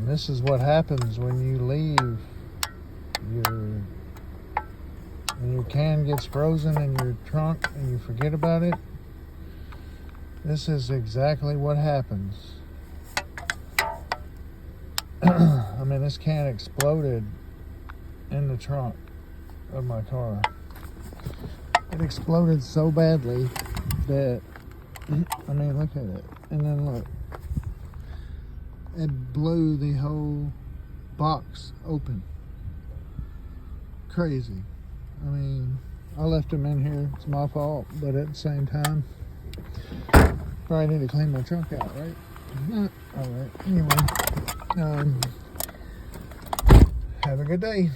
This is what happens when you leave. When your can gets frozen in your trunk and you forget about it. This is exactly what happens. I mean, this can exploded in the trunk of my car. It exploded so badly that, I mean, look at it. And then look. It blew the whole box open. Crazy. I mean, I left them in here. It's my fault, but at the same time, probably need to clean my trunk out, right? All right. Anyway, have a good day.